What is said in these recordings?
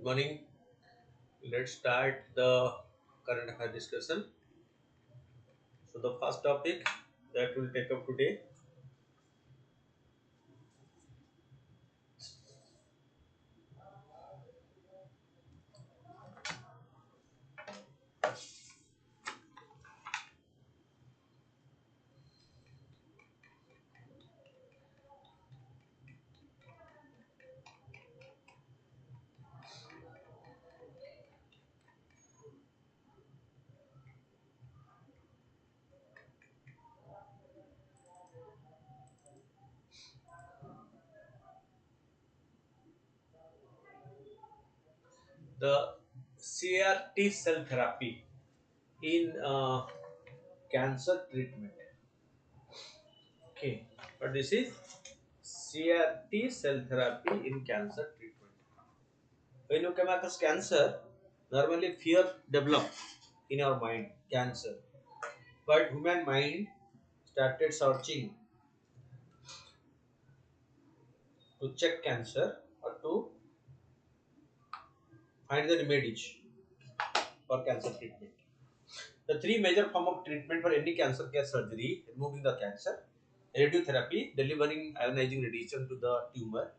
morning. Let's start the current affair discussion. So the first topic that we'll take up today, the CRT cell therapy in cancer treatment. Okay, but this is CRT cell therapy in cancer treatment. When you come across cancer, normally fear develops in your mind, cancer. But human mind started searching to check cancer or to find the remedies for cancer treatment. The three major forms of treatment for any cancer care surgery: removing the cancer, radiotherapy, delivering ionizing radiation to the tumor,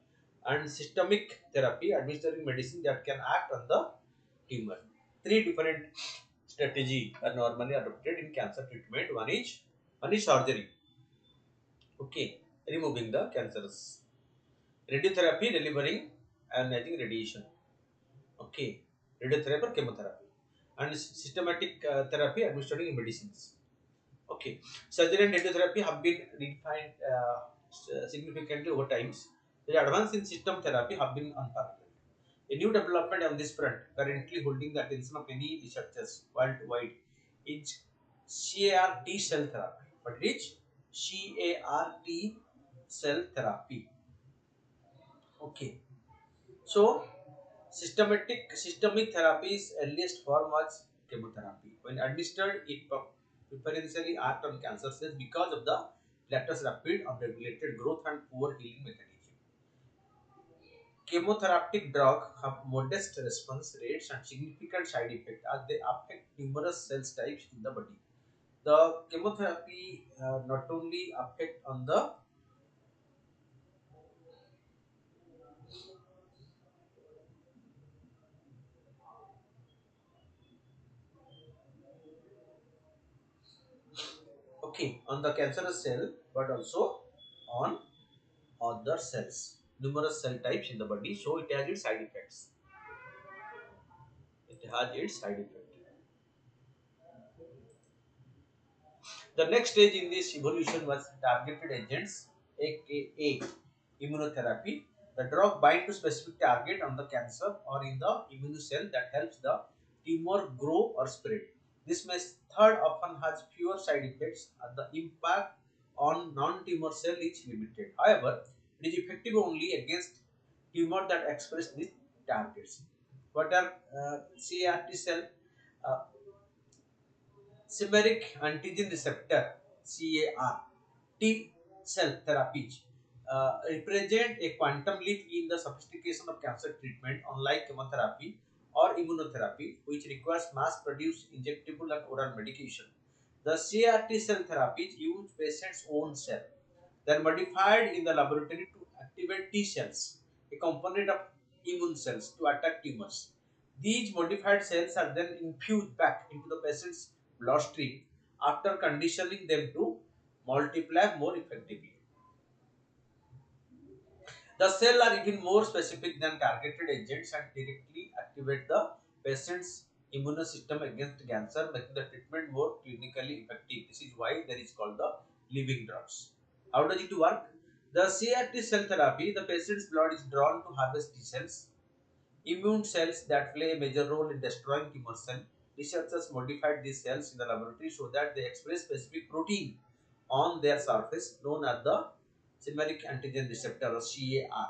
and systemic therapy, administering medicine that can act on the tumor. Three different strategies are normally adopted in cancer treatment. One is surgery. Okay, removing the cancers. Radiotherapy, delivering ionizing radiation. Okay, radiotherapy or chemotherapy, and systematic therapy, administering medicines. Okay, surgery and radiotherapy have been refined significantly over times. The advance in system therapy have been unparalleled. A new development on this front, currently holding the attention of many researchers worldwide, is CAR-T cell therapy. What is CAR-T cell therapy? Okay, so systemic therapy is earliest form was chemotherapy. When administered, it preferentially act on cancer cells because of the latter's rapid unregulated growth and poor healing mechanism. Chemotherapeutic drugs have modest response rates and significant side effects as they affect numerous cell types in the body. The chemotherapy not only affect on the on the cancerous cell, but also on other cells, numerous cell types in the body, so it has its side effects. It has its side effect. The next stage in this evolution was targeted agents, aka immunotherapy. The drug bind to specific target on the cancer or in the immune cell that helps the tumor grow or spread. This method often has fewer side effects and the impact on non-tumor cell is limited. However, it is effective only against tumor that express these targets. What are CRT cell? Uh, Chimeric antigen receptor (CAR) T cell therapies represent a quantum leap in the sophistication of cancer treatment, unlike chemotherapy or immunotherapy, which requires mass-produced injectable and oral medication. The CAR-T cell therapies use patient's own cell. They are modified in the laboratory to activate T cells, a component of immune cells, to attack tumors. These modified cells are then infused back into the patient's bloodstream after conditioning them to multiply more effectively. The cells are even more specific than targeted agents and directly activate the patient's immune system against cancer, making the treatment more clinically effective. This is why there is called the living drugs. How does it work? The CRT cell therapy, the patient's blood is drawn to harvest T cells, immune cells that play a major role in destroying tumor cells. Researchers modified these cells in the laboratory so that they express specific protein on their surface known as the chimeric antigen receptor or CAR.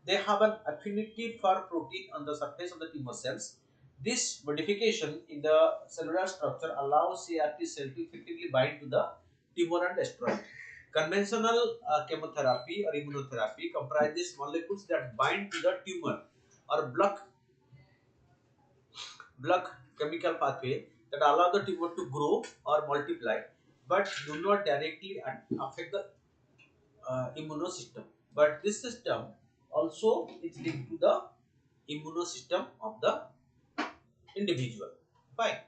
They have an affinity for protein on the surface of the tumor cells. This modification in the cellular structure allows CRT cell to effectively bind to the tumor and destroy it. Conventional chemotherapy or immunotherapy comprises molecules that bind to the tumor or block block chemical pathway that allow the tumor to grow or multiply, but do not directly affect the immunosystem. But this system also is linked to the immunosystem of the individual, fine,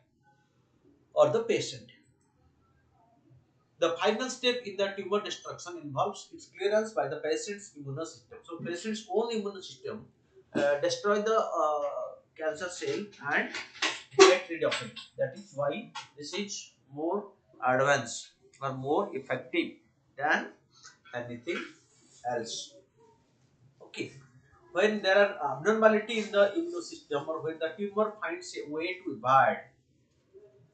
or the patient. The final step in the tumor destruction involves its clearance by the patient's immune system. So, patient's own immune system destroy the cancer cell and get rid of it. That is why this is more advanced or more effective than anything else. Okay. When there are abnormality in the immune system or when the tumor finds a way to evade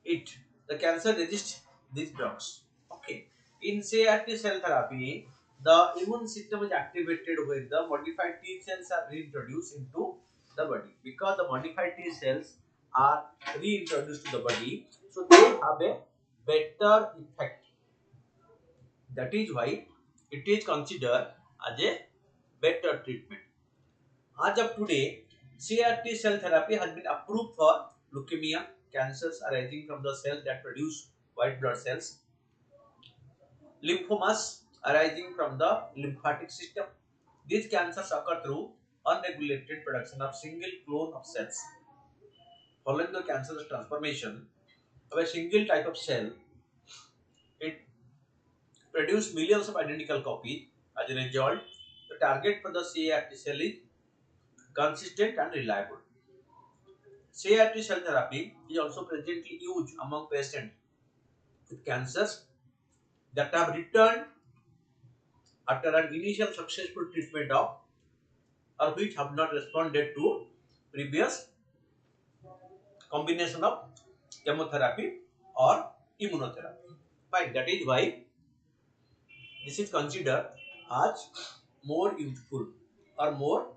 it, the cancer resists these drugs. Okay. In say active cell therapy, the immune system is activated when the modified T cells are reintroduced into the body. Because the modified T cells are reintroduced to the body, so they have a better effect. That is why it is considered as a better treatment. As of today, CRT cell therapy has been approved for leukemia, cancers arising from the cells that produce white blood cells, lymphomas arising from the lymphatic system. These cancers occur through unregulated production of single clone of cells. Following the cancer's transformation of a single type of cell, it produces millions of identical copies. As a result, the target for the CRT cell is consistent and reliable. CRT cell therapy is also presently used among patients with cancers that have returned after an initial successful treatment of or which have not responded to previous combination of chemotherapy or immunotherapy. Fine, that is why this is considered as more useful or more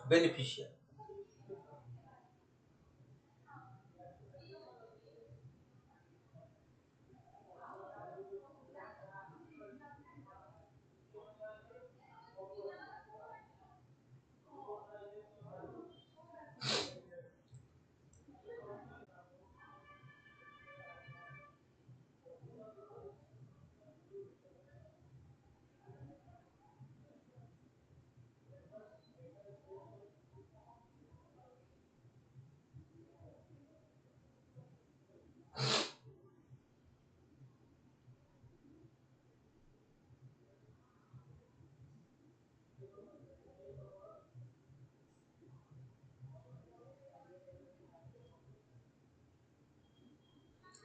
beneficial.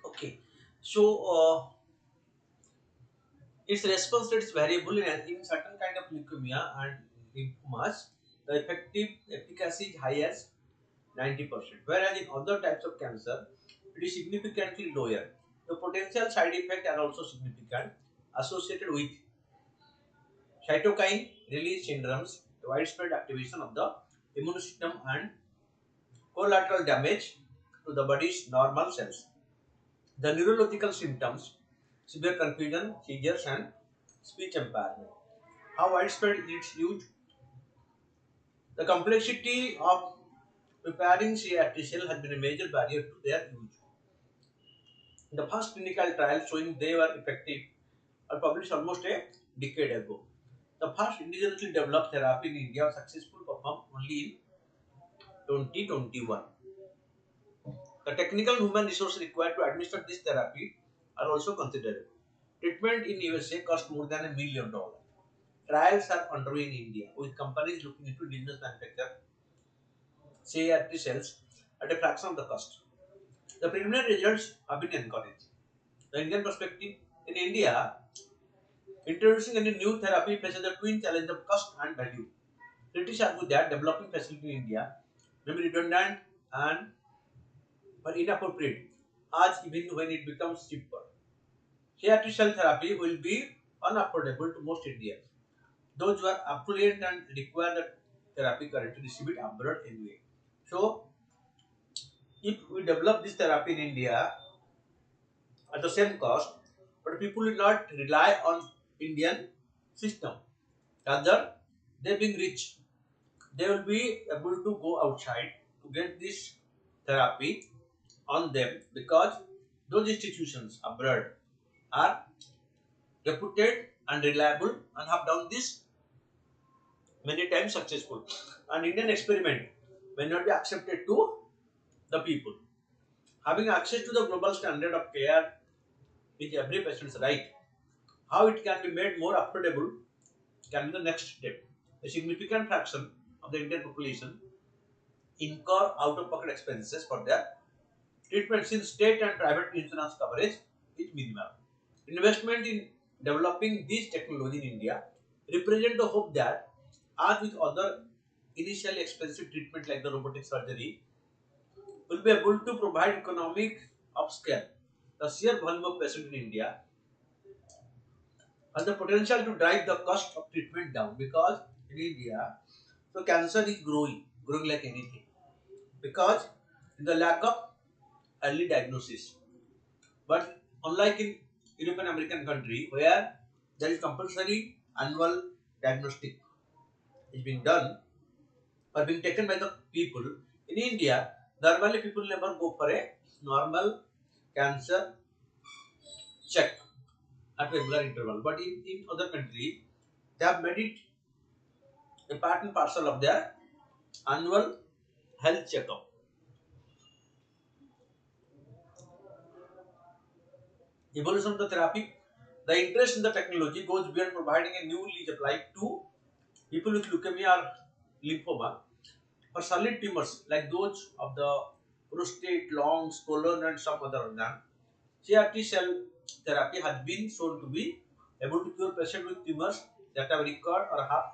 Okay, so its response rate is variable in certain kind of leukemia and lymphomas. The effective efficacy is high as 90%, whereas in other types of cancer, it is significantly lower. The potential side effects are also significant, associated with cytokine release syndromes, widespread activation of the immune system, and collateral damage to the body's normal cells. The neurological symptoms, severe confusion, seizures, and speech impairment. How widespread its use? The complexity of preparing CRT cell has been a major barrier to their use. The first clinical trials showing they were effective are published almost a decade ago. The first indigenously developed therapy in India was successful performed only in 2021. The technical and human resources required to administer this therapy are also considerable. Treatment in USA cost more than $1 million. Trials are underway in India with companies looking into indigenous manufacture CRT cells at a fraction of the cost. The preliminary results have been encouraging. The Indian perspective: in India, introducing any new therapy faces the twin challenge of cost and value. Critics argue that developing facility in India may be redundant and or inappropriate, as even when it becomes cheaper. CRT cell therapy will be unaffordable to most Indians. Those who are affluent and require the therapy currently receive it abroad anyway. So, if we develop this therapy in India at the same cost, but people will not rely on Indian system. Rather, they being rich, they will be able to go outside to get this therapy on them because those institutions abroad are reputed and reliable and have done this many times successful. An Indian experiment may not be accepted to the people. Having access to the global standard of care is every patient's right. How it can be made more affordable can be the next step. A significant fraction of the Indian population incur out-of-pocket expenses for their treatment since state and private insurance coverage is minimal. Investment in developing this technology in India represent the hope that, as with other initially expensive treatment like the robotic surgery, will be able to provide economic of scale. The sheer volume of patients in India has the potential to drive the cost of treatment down because in India, so cancer is growing like anything because in the lack of early diagnosis. But unlike in European American country where there is compulsory annual diagnostic is being done or being taken by the people, in India, normally people never go for a normal cancer check at regular interval. But in other countries, they have made it a part and parcel of their annual health checkup. Evolution of the therapy. The interest in the technology goes beyond providing a new lead applied to people with leukemia or lymphoma or solid tumors like those of the prostate, lungs, colon, and some other organ. CRT cell therapy has been shown to be able to cure patients with tumors that have recurred or have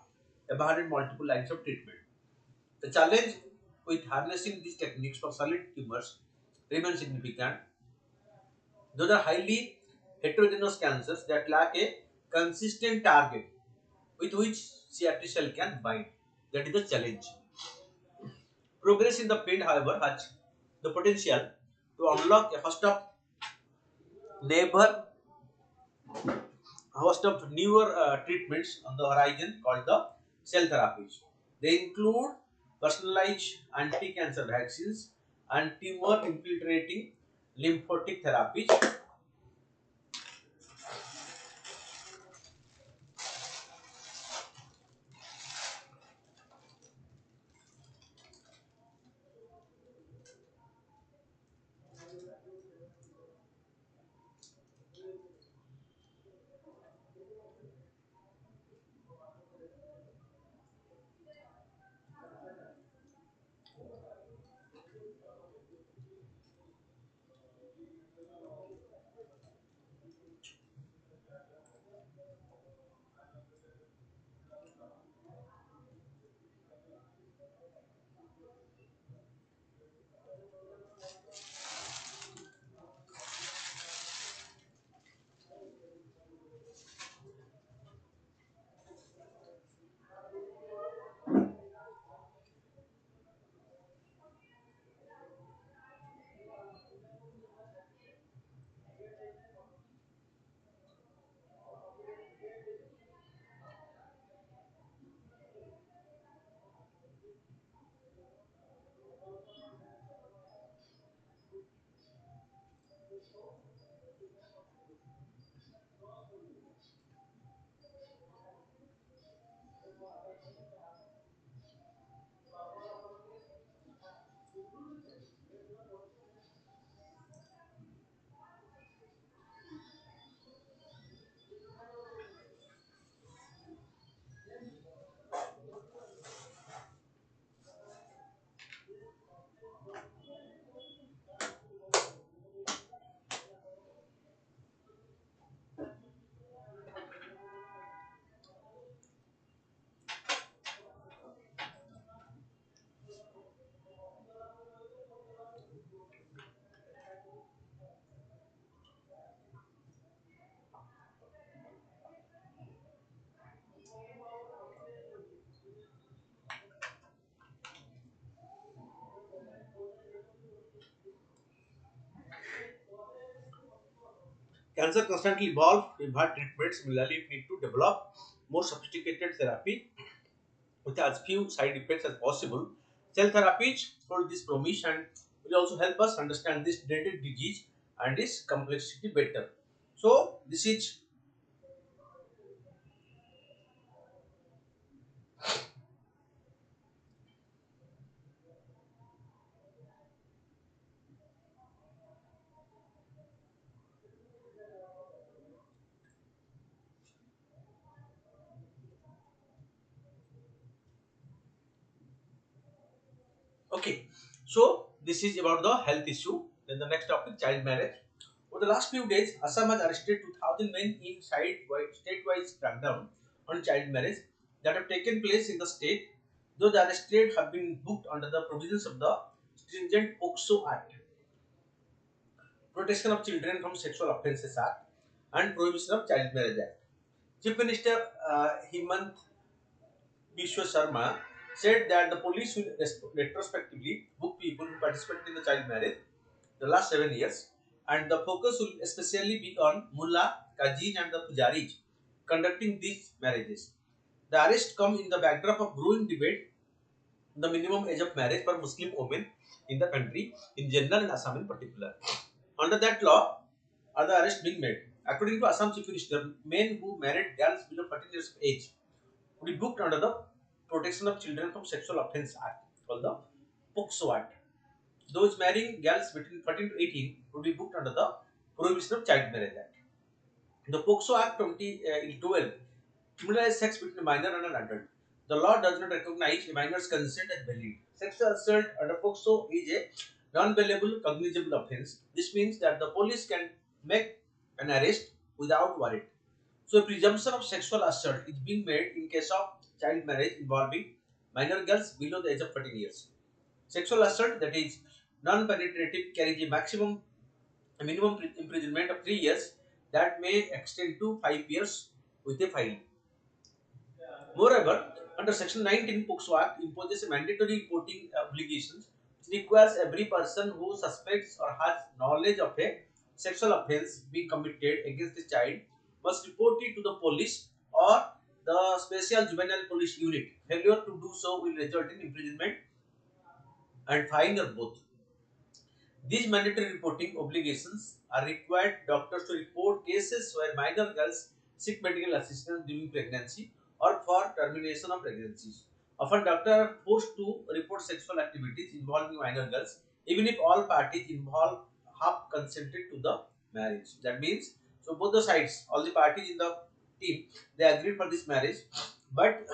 abandoned multiple lines of treatment. The challenge with harnessing these techniques for solid tumors remains significant. Those are highly heterogeneous cancers that lack a consistent target with which CRT cell can bind. That is the challenge. Progress in the field, however, has the potential to unlock a neighbor host of newer treatments on the horizon called the cell therapies. They include personalized anti-cancer vaccines and tumor infiltrating lymphatic therapies. Cancer constantly evolves with hard treatments. Similarly, it need to develop more sophisticated therapy with as few side effects as possible. Cell therapies hold this promise and will also help us understand this genetic disease and its complexity better. So, this is okay. So, this is about the health issue. Then the next topic, child marriage. Over the last few days, Assam has arrested 2,000 men in statewide crackdown on child marriage that have taken place in the state. Those arrested have been booked under the provisions of the stringent POCSO Act, Protection of Children from Sexual Offences Act, and Prohibition of Child Marriage Act. Chief Minister Hemant Biswa Sharma said that the police will retrospectively book people who participated in the child marriage the last 7 years, and the focus will especially be on mullah, kajis, and the pujaris conducting these marriages. The arrests come in the backdrop of growing debate on the minimum age of marriage for Muslim women in the country in general and Assam in particular. Under that law, are the arrests being made? According to Assam Chief Minister, men who married girls below 14 years of age would be booked under the Protection of Children from Sexual Offence Act, called the POCSO Act. Those marrying girls between 14 to 18 would be booked under the Prohibition of Child Marriage Act. The POCSO Act 2012 criminalizes sex between a minor and an adult. The law does not recognize a minor's consent as valid. Sexual assault under POCSO is a non-bailable cognizable offence. This means that the police can make an arrest without warrant. So, a presumption of sexual assault is being made in case of child marriage involving minor girls below the age of 14 years. Sexual assault, that is non-penetrative, carries a minimum imprisonment of 3 years that may extend to 5 years with a fine. Moreover, under Section 19 POCSO Act imposes a mandatory reporting obligations which requires every person who suspects or has knowledge of a sexual offence being committed against a child must report it to the police or the Special Juvenile Police Unit. Failure to do so will result in imprisonment and fine or both. These mandatory reporting obligations are required doctors to report cases where minor girls seek medical assistance during pregnancy or for termination of pregnancies. Often, doctors are forced to report sexual activities involving minor girls, even if all parties involved have consented to the marriage. That means, so both the sides, all the parties in the team, they agreed for this marriage, but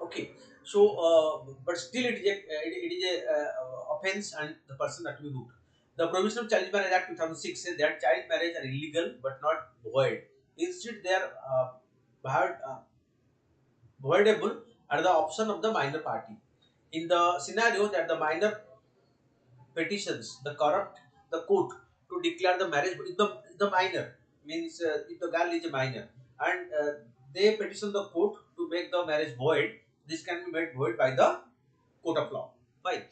okay, so but still it is a offense and the person has to be booked. The Provision of Child Marriage Act 2006 says that child marriage are illegal but not void. Instead, they are void, voidable at the option of the minor party. In the scenario that the minor petitions the court to declare the marriage, but if the minor means if the girl is a minor and they petition the court to make the marriage void, this can be made void by the court of law. Fine.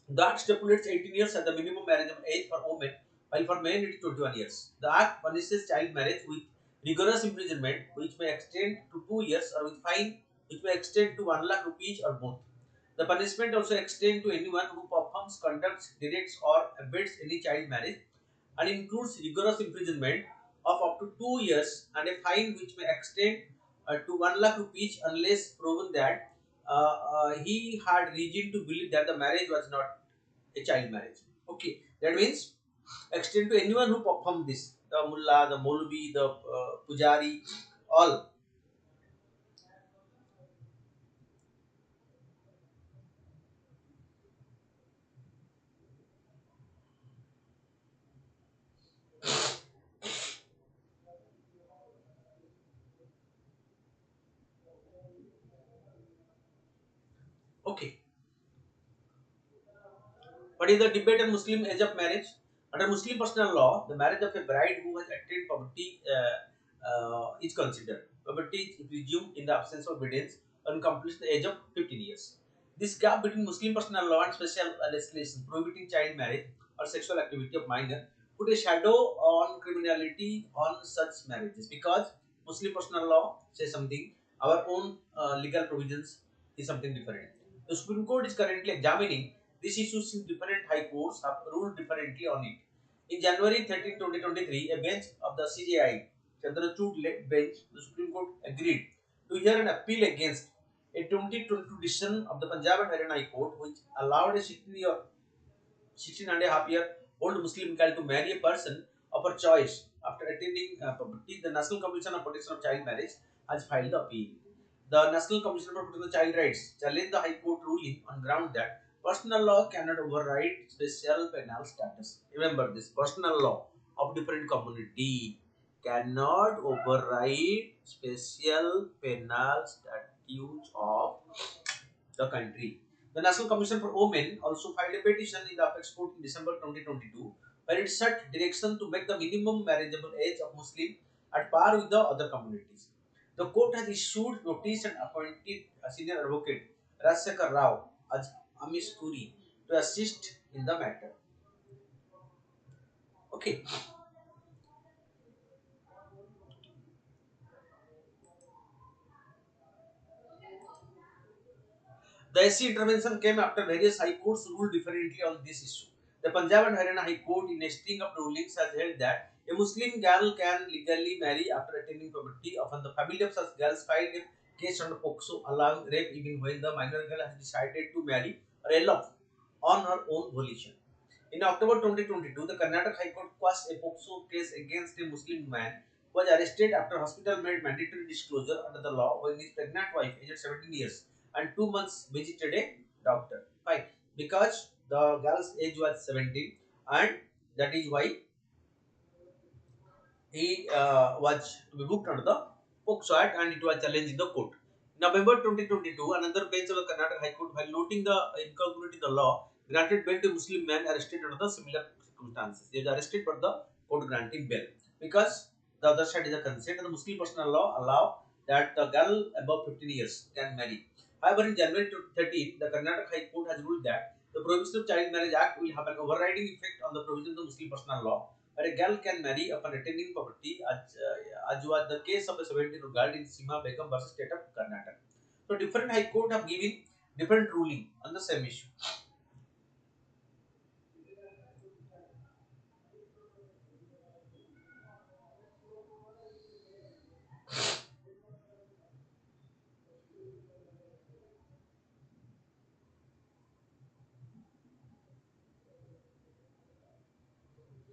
The Act stipulates 18 years as the minimum marriage age for women, while for men it is 21 years. The Act punishes child marriage with rigorous imprisonment, which may extend to 2 years, or with fine, which may extend to 1 lakh rupees or both. The punishment also extends to anyone who performs, conducts, directs, or abets any child marriage, and includes rigorous imprisonment of up to 2 years and a fine which may extend to 1 lakh rupees unless proven that he had reason to believe that the marriage was not a child marriage. Okay, that means extend to anyone who performed this, the mullah, the Maulvi, the pujari, all. Okay, what is the debate on Muslim age of marriage? Under Muslim personal law, the marriage of a bride who has attained poverty is considered. Poverty is presumed in the absence of evidence and completes the age of 15 years. This gap between Muslim personal law and special legislation prohibiting child marriage or sexual activity of minor put a shadow on criminality on such marriages, because Muslim personal law says something, our own legal provisions is something different. The Supreme Court is currently examining this issue since different high courts have ruled differently on it. In January 13, 2023, a bench of the CJI, Chandrachud bench, the Supreme Court agreed to hear an appeal against a 2022 decision of the Punjab and Haryana High Court, which allowed a 16 and a half year old Muslim girl to marry a person of her choice after attending puberty. The National Commission on Protection of Child Marriage has filed the appeal. The National Commission for Protection of Child Rights challenged the High Court ruling on ground that personal law cannot override special penal status. Remember this, personal law of different community cannot override special penal statutes of the country. The National Commission for Women also filed a petition in the Apex Court in December 2022, where it set direction to make the minimum marriageable age of Muslim at par with the other communities. The court has issued notice and appointed a senior advocate, Rajsekhar Rao, as Amish Kuri, to assist in the matter. Okay. The SC intervention came after various high courts ruled differently on this issue. The Punjab and Haryana High Court, in a string of rulings, has held that a Muslim girl can legally marry after attaining puberty. Often, the family of such girls filed a case under POCSO, allowing rape even when the minor girl has decided to marry or elope on her own volition. In October 2022, the Karnataka High Court quashed a POCSO case against a Muslim man who was arrested after hospital made mandatory disclosure under the law when his pregnant wife, aged 17 years and 2 months, visited a doctor. Fine. Because the girl's age was 17, and that is why he was to be booked under the POCSO Act, and it was challenged in the court. In November 2022, another bench of the Karnataka High Court, while noting the incongruity in the law, granted bail to a Muslim man arrested under the similar circumstances. He was arrested, but the court granted bail because the other side is a consent, and the Muslim personal law allow that the girl above 15 years can marry. However, in January 2013, the Karnataka High Court has ruled that the Prohibition of Child Marriage Act will have an overriding effect on the provisions of the Muslim personal law, where a girl can marry upon attaining puberty, as was the case of a 17-year-old girl in Sima Begum versus State of Karnataka. So, different high court have given different ruling on the same issue.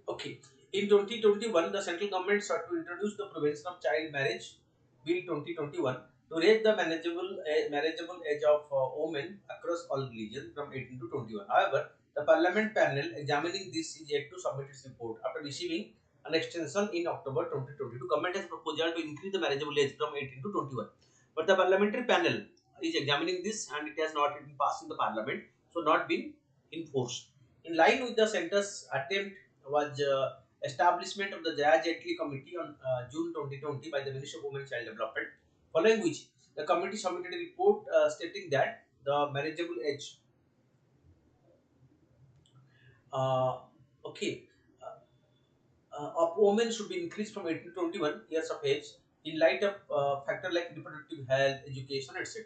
Okay. In 2021, the central government sought to introduce the Prevention of Child Marriage Bill 2021 to raise the marriageable age of women across all religions from 18 to 21. However, the Parliament panel examining this is yet to submit its report. After receiving an extension in October 2022, government has proposal to increase the marriageable age from 18 to 21. But the parliamentary panel is examining this, and it has not been passed in the parliament, so not been enforced. In line with the centre's attempt was establishment of the Jaya Jetli Committee on June 2020 by the Ministry of Women and Child Development, following which the committee submitted a report stating that the marriageable age uh, okay of women should be increased from 18 to 21 years of age in light of factors like reproductive health, education, etc.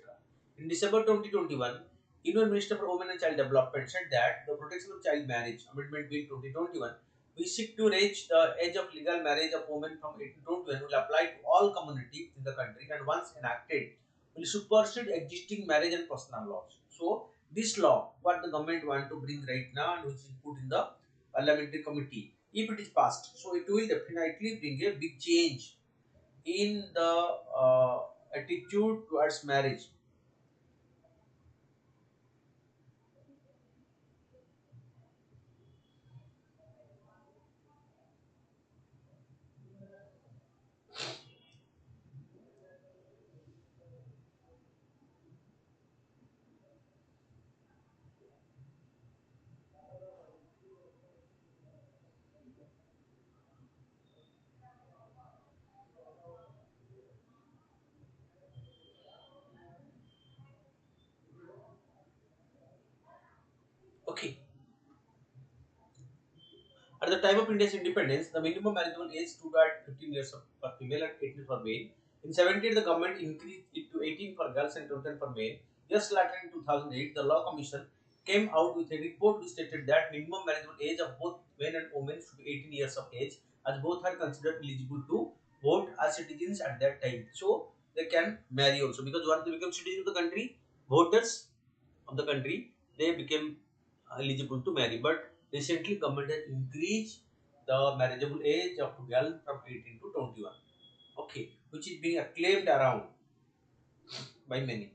In December 2021, Union Minister for Women and Child Development said that the Protection of Child Marriage Amendment Bill 2021, we seek to raise the age of legal marriage of women from 18 to 21, will apply to all communities in the country, and once enacted will supersede existing marriage and personal laws. So this law, what the government want to bring right now and which is put in the parliamentary committee, if it is passed, so it will definitely bring a big change in the attitude towards marriage. At the time of India's independence, the minimum marriageable age stood at 15 years for female and 18 for male. In 70, the government increased it to 18 for girls and 10 for male. Just later in 2008, the Law Commission came out with a report which stated that minimum marriageable age of both men and women should be 18 years of age, as both are considered eligible to vote as citizens at that time. So they can marry also, because once they become citizens of the country, voters of the country, they became eligible to marry. But recently, government has increased the marriageable age of girl from 18 to 21. Okay, which is being acclaimed around by many.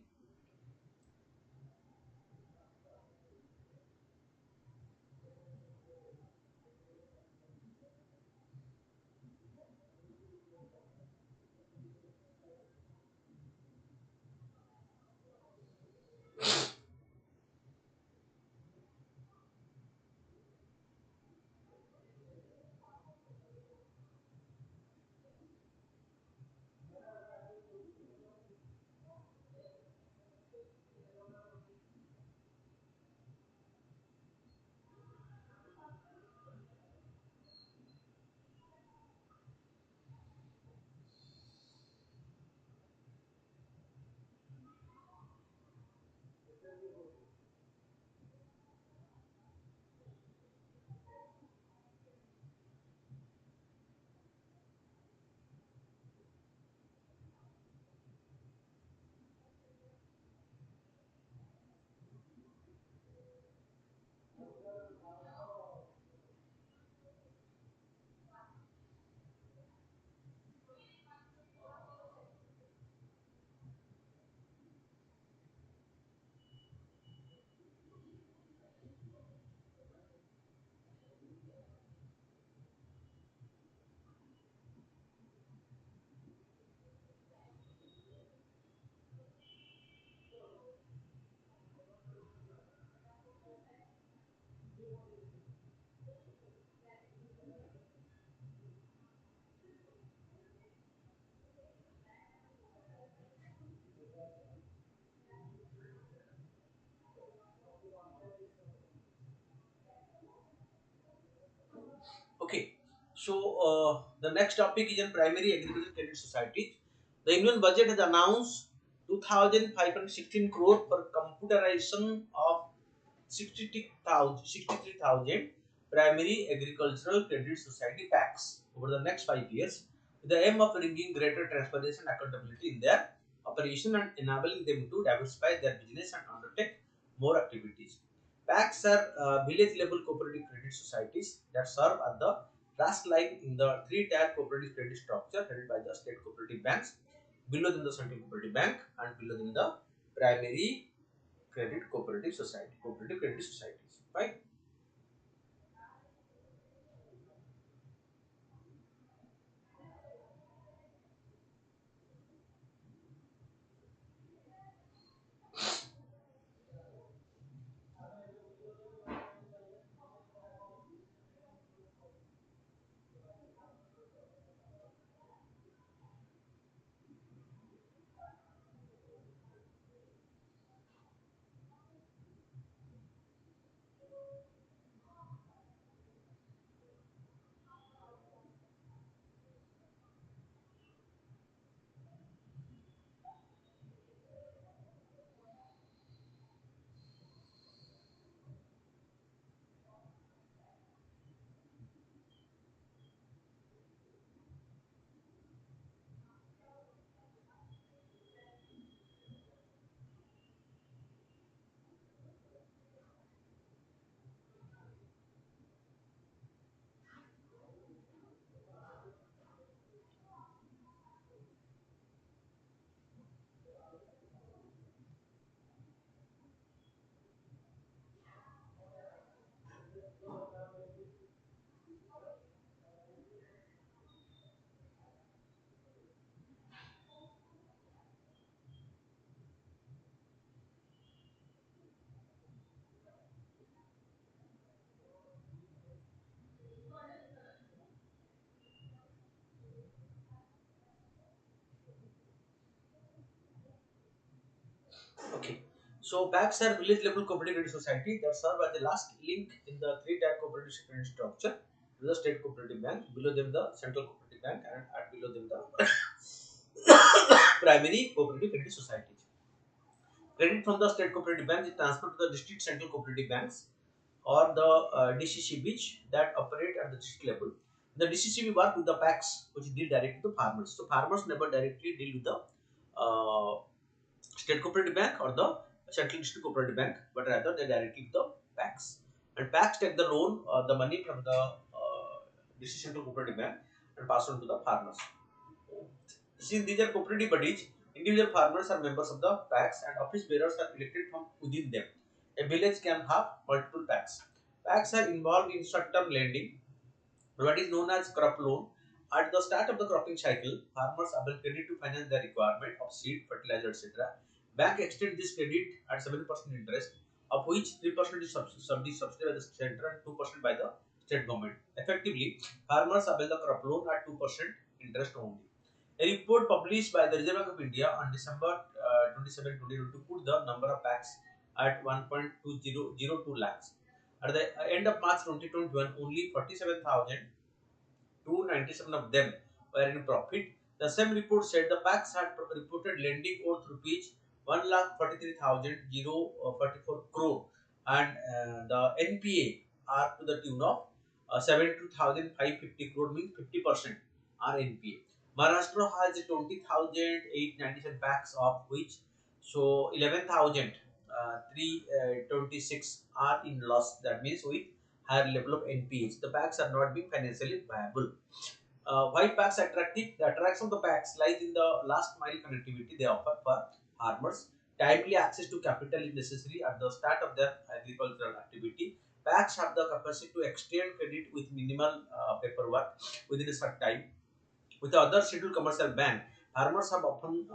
Okay, so the next topic is in primary agricultural credit society. The Union budget has announced 2,516 crore for computerization of 63,000 primary agricultural credit society packs over the next 5 years, with the aim of bringing greater transparency and accountability in their operation and enabling them to diversify their business and undertake more activities. PACs are village level cooperative credit societies that serve at the last line in the three-tier cooperative credit structure headed by the state cooperative banks, below them the central cooperative bank, and below them the primary credit cooperative society, cooperative credit societies. Right? Okay. So PACs are village level cooperative credit society that serve as the last link in the three-tier cooperative credit structure to the state cooperative bank, below them the central cooperative bank, and at below them the primary cooperative credit societies. Credit from the state cooperative bank is transferred to the district central cooperative banks or the DCCBs that operate at the district level. The DCCB work with the PACs, which deal directly to farmers. So farmers never directly deal with the uh, state cooperative bank or the central district cooperative bank, but rather they directly to the PACs. And PACs take the loan or the money from the district central cooperative bank and pass on to the farmers. Since these are cooperative bodies, individual farmers are members of the PACs and office bearers are elected from within them. A village can have multiple PACs. PACs are involved in short-term lending, what is known as crop loan. At the start of the cropping cycle, farmers avail credit to finance their requirement of seed, fertilizer, etc. Bank extend this credit at 7% interest, of which 3% is subsidized by the center and 2% by the state government. Effectively, farmers avail the crop loan at 2% interest only. A report published by the Reserve Bank of India on December 27, 2022 put the number of PACs at 1.2002 lakhs. At the end of March 2021, only 47,297 of them were in profit. The same report said the PACs had reported lending worth rupees 1,43,044 crore and the NPA are to the tune of 72,550 crore, means 50% are NPA. Maharashtra has 20,897 PACs, of which 11,326 are in loss. That means with higher level of NPAs. The PACs are not being financially viable. Why PACs attractive? The attraction of the PACs lies in the last mile connectivity they offer for farmers. Timely access to capital is necessary at the start of their agricultural activity. PACs have the capacity to extend credit with minimal paperwork within a short time. With the other scheduled commercial bank, farmers have often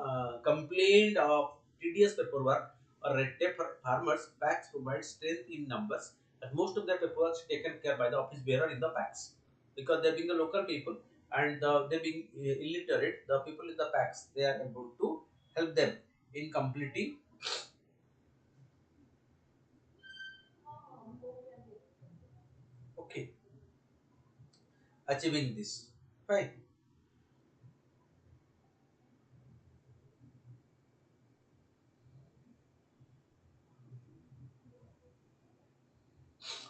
complained of tedious paperwork or red tape for farmers. PACs provide strength in numbers, and most of their paperwork is taken care by the office bearer in the PACs, because they being the local people and they being illiterate. The people in the PACs, they are able to help them in completing, okay, achieving this. Fine.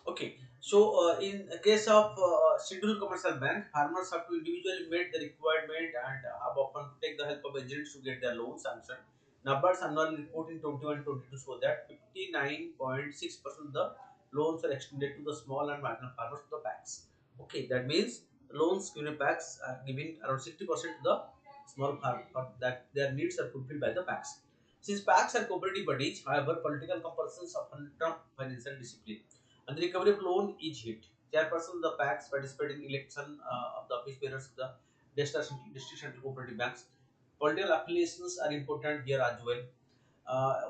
Okay, so in the case of scheduled commercial bank, farmers have to individually meet the requirement and have often to take the help of agents to get their loan sanctioned. Numbers annual report in 21-22 show that 59.6% of the loans are extended to the small and marginal farmers to the banks. Okay, that means loans given banks are giving around 60% to the small farm, that their needs are fulfilled by the banks. Since banks are cooperative bodies, however, political compulsions often trump financial discipline and the recovery of loan is hit. Chairperson of the PACs participate in election of the office bearers of the district central cooperative banks. Political affiliations are important here as well.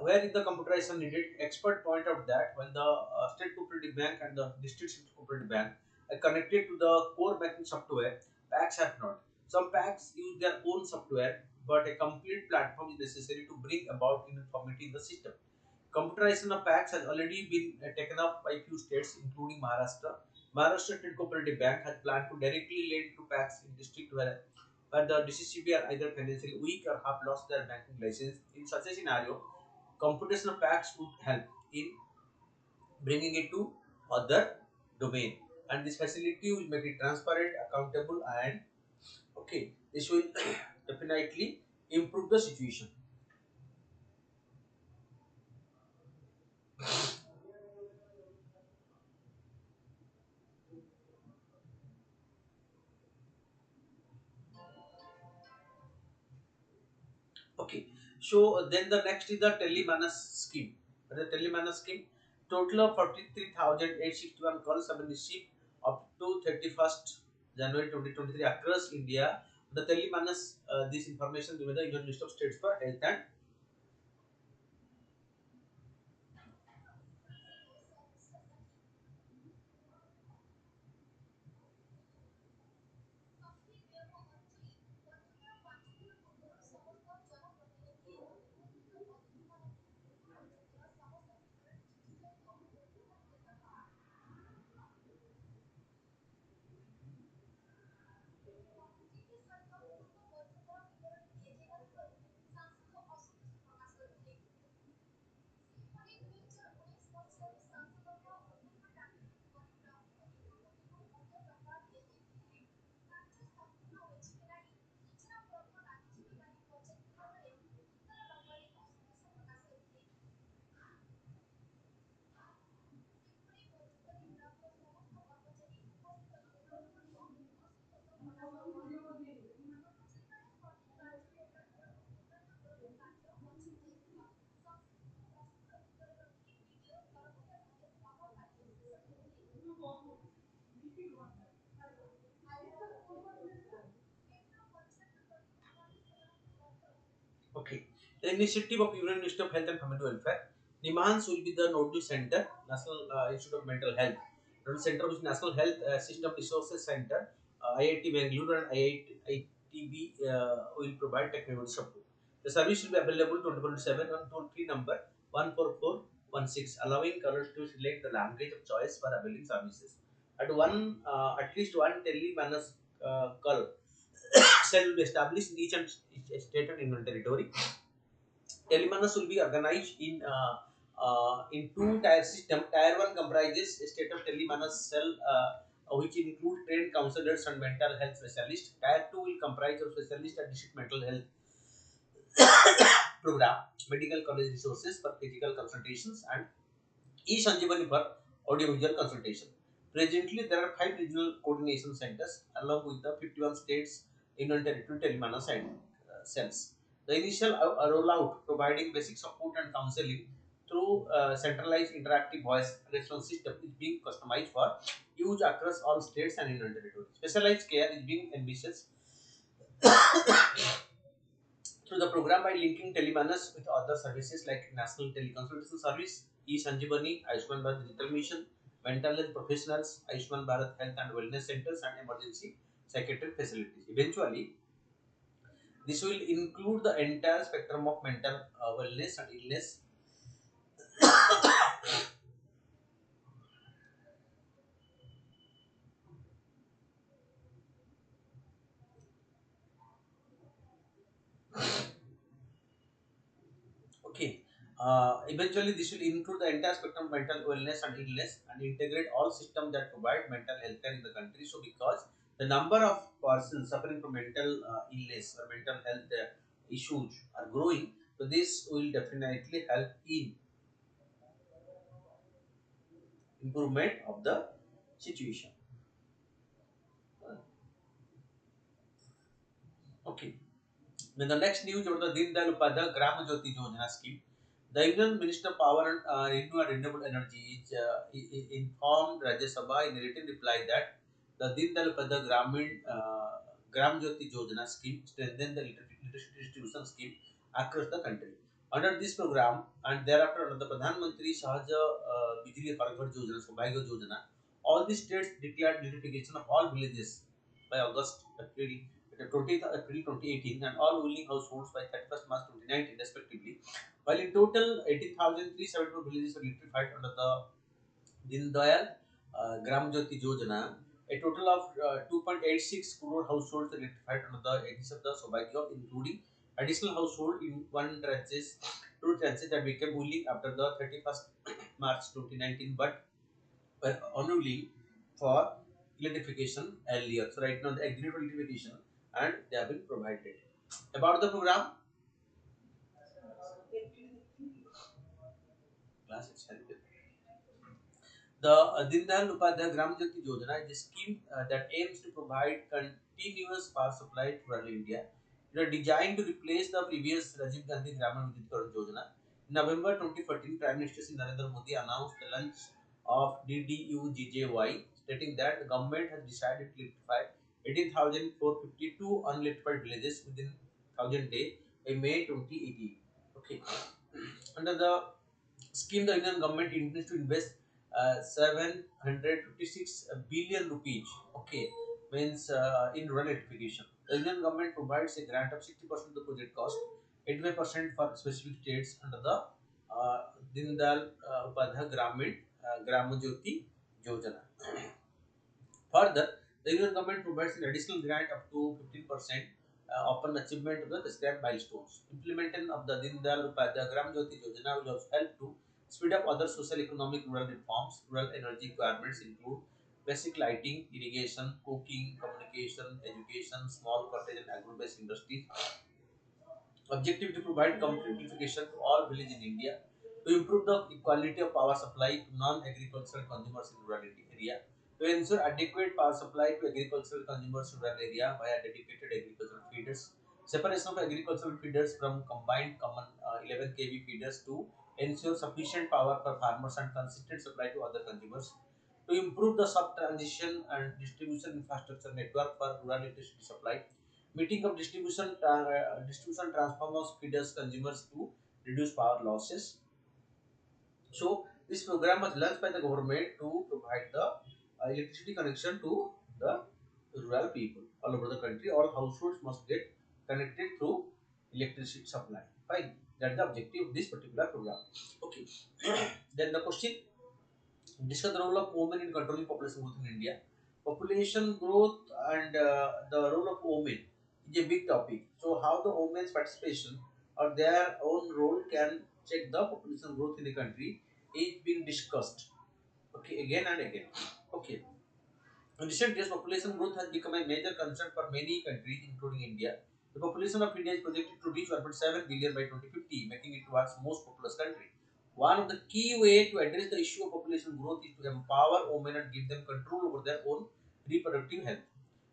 Where is the computerization needed? Expert point out that when the state cooperative bank and the district central cooperative bank are connected to the core banking software, PACs have not. Some PACs use their own software, but a complete platform is necessary to bring about uniformity in the system. Computerization of PACs has already been taken up by few states, including Maharashtra. Maharashtra State Cooperative Bank has planned to directly lend to PACs in district where the DCCB are either financially weak or have lost their banking license. In such a scenario, computation of PACs would help in bringing it to other domain, and this facility will make it transparent, accountable, and okay, this will definitely improve the situation. Okay, so then the next is the Tele-MANAS scheme. The Tele-MANAS scheme, total of 43,861 calls have been received up to 31st January 2023 across India. The Tele-MANAS, this information given the Union List of States for Health and Okay. The initiative of Union Ministry of Health and Family Welfare. NIMHANS will be the nodal center, National Institute of Mental Health. Nodal center which is National Health System Resources Center, IIT Bangalore and IITB will provide technical support. The service will be available 24/7 on toll free number 14416, allowing callers to select the language of choice for availing services. At least one Tele-MANAS call cell will be established in each state and union territory. Tele-MANAS will be organized in two-tier system. Tier 1 comprises a state of Tele-MANAS cell, which include trained counselors and mental health specialists. Tier 2 will comprise of specialist and district mental health program, medical college resources for physical consultations, and e-Sanjeevani for audiovisual consultation. Presently, there are 5 regional coordination centers along with the 51 states union territory Tele-MANAS cells. The initial rollout providing basic support and counseling through centralized interactive voice response system is being customized for use across all states and union territories. Specialized care is being envisaged through the program by linking Tele-MANAS with other services like National Teleconsultation Service, e-Sanjeevani, Ayushman Bharat Digital Mission, mental health professionals, Ayushman Bharat Health and Wellness Centers, and emergency psychiatric facilities. Eventually, this will include the entire spectrum of mental wellness and illness. Okay. Eventually, this will include the entire spectrum of mental wellness and illness and integrate all systems that provide mental health care in the country. So, because the number of persons suffering from mental illness or mental health issues are growing, so this will definitely help in improvement of the situation. Okay. Then the next news about the Deen Dayal Upadhyaya Gram Jyoti Yojana scheme. The Indian Minister of Power and Renewable Energy informed Rajya Sabha in a written reply that the Deen Dayal Upadhyaya Gram Jyoti Yojana scheme strengthened the electricity distribution scheme across the country. Under this program and thereafter under the Pradhan Mantri Sahaja Bijli Har Ghar Yojana, Saubhagya Yojana, all the states declared electrification of all villages by April 20th April 2018 and all ruling households by 31st March 2019 respectively, while in total 18,374 villages were electrified under the Deen Dayal Gram Jyoti Yojana. A total of 2.86 crore households were electrified under the aegis of the Saubhagya, including additional household in two tranches that became ruling after the 31st March 2019, but were unruly for electrification earlier. So right now they agreed for electrification and they have been provided. About the program, class itself. The Deen Dayal Upadhyaya Gram Jyoti Yojana is a scheme that aims to provide continuous power supply to rural India. It was designed to replace the previous Rajiv Gandhi Gramin Vidyut Karan Yojana. In November 2014, Prime Minister Sri Narendra Modi announced the launch of DDUGJY, stating that the government has decided to electrify 18,452 unelectrified villages within 1000 days by May 2018. Okay. Under the scheme, the Indian government intends to invest 756 billion rupees. Okay, means in rural electrification. The Indian government provides a grant of 60% of the project cost, 85% for specific states under the Deen Dayal Upadhyaya Gram Jyoti Yojana. Further, the Union government provides an additional grant up to 15% upon achievement of the prescribed milestones. Implementation of the Deen Dayal Upadhyaya Gram Jyoti Yojana will also help to speed up other social economic rural reforms. Rural energy requirements include basic lighting, irrigation, cooking, communication, education, small cottage and agro-based industries. Objective to provide complete electrification to all villages in India, to improve the quality of power supply to non-agricultural consumers in rural area, to ensure adequate power supply to agricultural consumers in rural area via dedicated agricultural feeders, separation of agricultural feeders from combined common 11 kV feeders to ensure sufficient power for farmers and consistent supply to other consumers, to improve the sub-transition and distribution infrastructure network for rural electricity supply, Meeting of distribution transformers feeders consumers to reduce power losses. So this program was launched by the government to provide the electricity connection to the rural people all over the country. All households must get connected through electricity supply. Fine. That is the objective of this particular program. Okay. Then the question: discuss the role of women in controlling population growth in India. Population growth and the role of women is a big topic. So how the women's participation or their own role can check the population growth in the country is being discussed. Okay, again and again. Okay. In recent years, population growth has become a major concern for many countries, including India. The population of India is projected to reach 1.7 billion by 2050, making it world's most populous country. One of the key ways to address the issue of population growth is to empower women and give them control over their own reproductive health.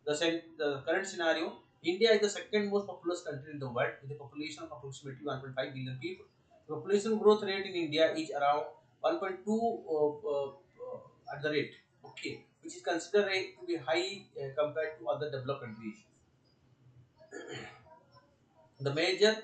The current scenario: India is the second most populous country in the world with a population of approximately 1.5 billion people. The population growth rate in India is around 1.2 at the rate, okay, which is considered to be high compared to other developed countries. The major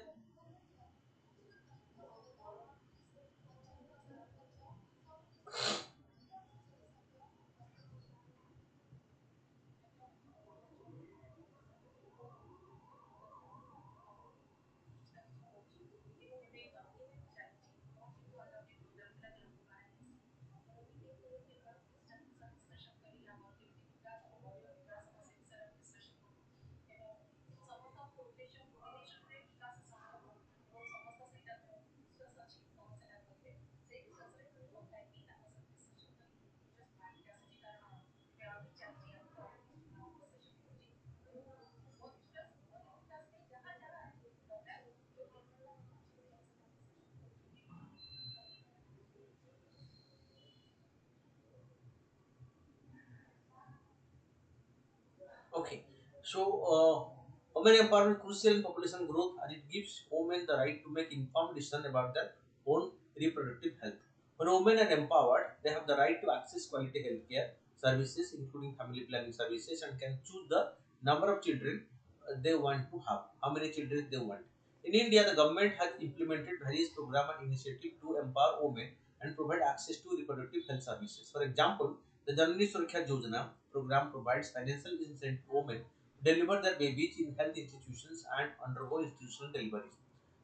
Okay, so women empowerment is crucial in population growth as it gives women the right to make informed decisions about their own reproductive health. When women are empowered, they have the right to access quality healthcare services, including family planning services, and can choose the number of children they want to have, how many children they want. In India, the government has implemented various programs and initiatives to empower women and provide access to reproductive health services. For example, the Janani Surakha Yojana program provides financial incentive to women to deliver their babies in health institutions and undergo institutional deliveries.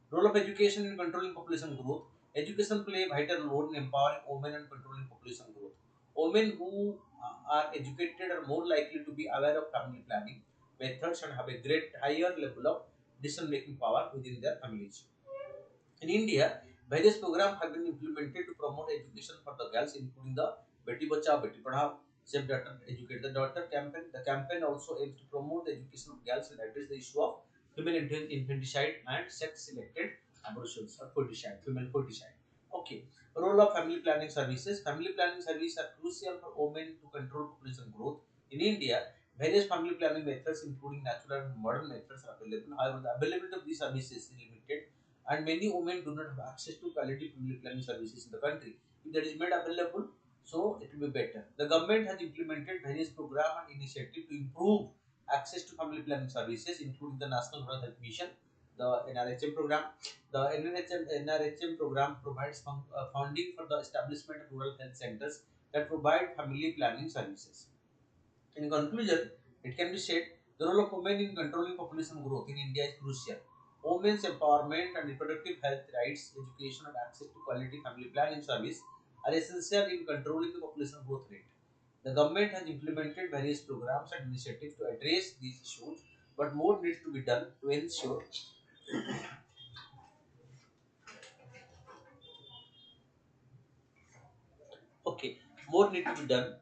Role of education in controlling population growth. Education play a vital role in empowering women and controlling population growth. Women who are educated are more likely to be aware of family planning methods and have a great higher level of decision making power within their families. In India, various programs have been implemented to promote education for the girls, including the Beti Bachao, Beti Padhao, Save Daughter, Educate the Daughter campaign. The campaign also aims to promote the education of girls and address the issue of female infanticide and sex-selected abortions or foeticide, female foeticide. Okay. Role of family planning services. Family planning services are crucial for women to control population growth. In India, various family planning methods, including natural and modern methods, are available. However, the availability of these services is limited and many women do not have access to quality family planning services in the country. If that is made available, so it will be better. The government has implemented various programs and initiatives to improve access to family planning services, including the National Rural Health Mission, the NRHM program. The NRHM program provides funding for the establishment of rural health centers that provide family planning services. In conclusion, it can be said the role of women in controlling population growth in India is crucial. Women's empowerment and reproductive health rights, education, and access to quality family planning service are essential in controlling the population growth rate. The government has implemented various programs and initiatives to address these issues, but more needs to be done to ensure. Okay, more need to be done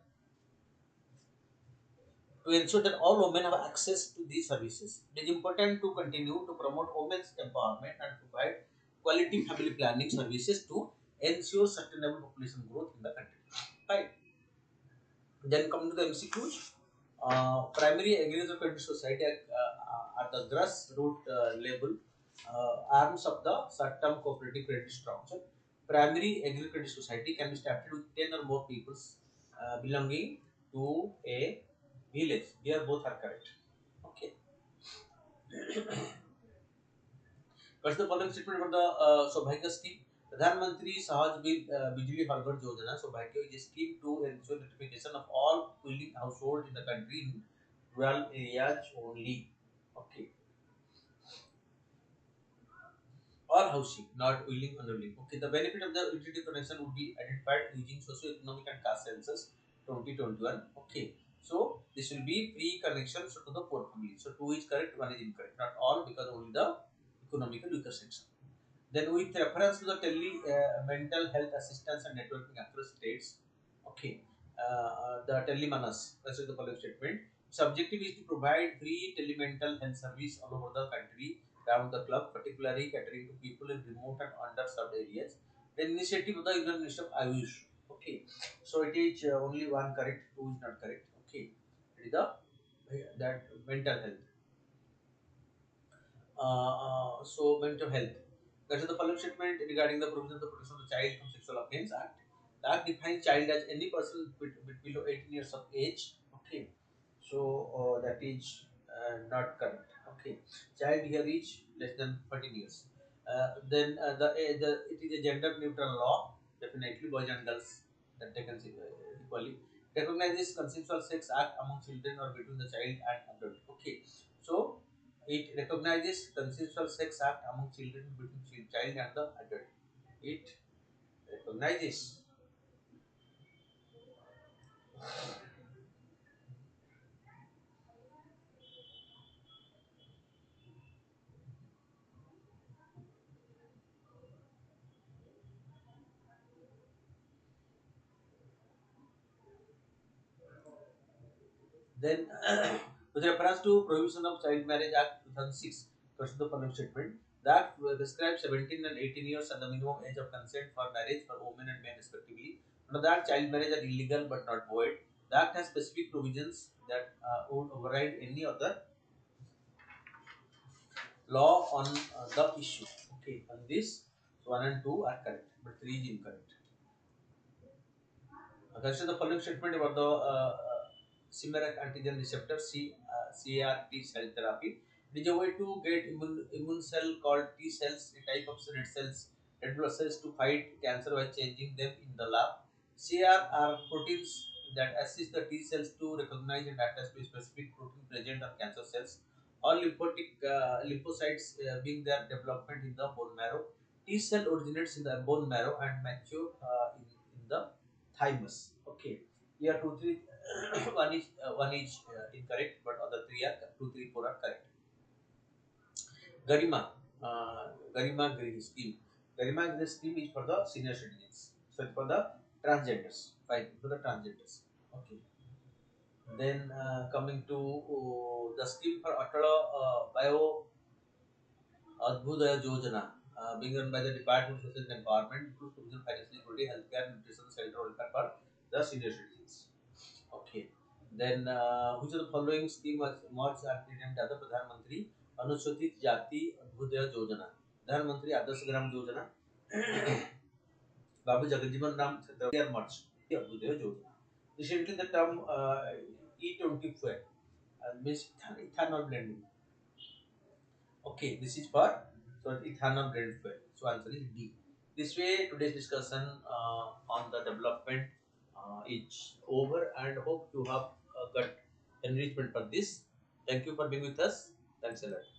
to ensure that all women have access to these services. It is important to continue to promote women's empowerment and provide quality family planning services to ensure sustainable population growth in the country. Right. Then come to the MCQs. Primary agricultural credit society are the grassroots level arms of the short-term cooperative credit structure. Primary agricultural credit society can be started with 10 or more people belonging to a village. Here both are correct. Okay. What's the following statement for the Saubhagya scheme? Pradhan Mantri Sahaj Bijli Har Ghar Yojana Saubhagya is a scheme to ensure electrification of all dwelling households in the country in rural areas only. Okay. Or housing, not willing unwilling. Okay, the benefit of the utility connection would be identified using socio-economic and caste census 2021. Okay, so this will be free connections to the poor family. So two is correct, one is incorrect. Not all, because only the economical weaker section. Then with reference to the mental health assistance and networking across states, okay, the Tele-MANAS, that's the following statement. Subjective is to provide free telemental health service all over the country around the clock, particularly catering to people in remote and underserved areas. The initiative of the Union Ministry of Ayush. Okay, so it is only one correct, two is not correct. Okay, it is the that mental health. So mental health. That is the following statement regarding the provision of the Protection of the Child from Sexual Offence Act. The Act defines child as any person below 18 years of age. Okay, so that is not correct. Okay, child here is less than 14 years. Then it is a gender neutral law. Definitely, boys and girls that taken equally. Recognizes consensual sex act among children or between the child and adult. Okay, so it recognizes consensual sex act among children between child and the adult. It recognizes. Then, with reference to Prohibition of Child Marriage Act 2006, question the following statement. That describes 17 and 18 years as the minimum age of consent for marriage for women and men respectively. Under that, child marriage are illegal but not void. The Act has specific provisions that would override any other law on the issue. Okay, on this, 1 and 2 are correct, but 3 is incorrect. Consider the following statement about the chimeric antigen receptor CAR-T cell therapy. It is a way to get immune cell called T cells, a type of red blood cells to fight cancer by changing them in the lab. CAR are proteins that assist the T cells to recognize and attach to a specific protein present on cancer cells or lymphocytes being their development in the bone marrow. T cell originates in the bone marrow and mature in the thymus. Okay. Here two three one is incorrect, but other three are two three four are correct. Garima, Garima Green Scheme. Garima Green Scheme is for the senior citizens. So it's for the transgenders. Fine, for the transgenders. Okay. Then coming to the scheme for Atala Bio Adbudaya Yojana, being run by the Department of Social Empowerment, includes provision financial equity, healthcare, nutrition, shelter, welfare for the senior citizens. Okay. Then, which of the following scheme was merged and renamed as the Pradhan Mantri Anusuchit Jati Adbudaya Yojana? Pradhan Mantri Adarsh Gram Yojana, Babu Jagjivan Ram Chhatrapati are merged. Adbudaya Yojana. Recently, the term E20 fuel means ethanol blending. Okay, this is for so ethanol blend fuel. So answer is D. This way, today's discussion on the development is over, and hope you have got enrichment for this. Thank you for being with us. Thanks a lot.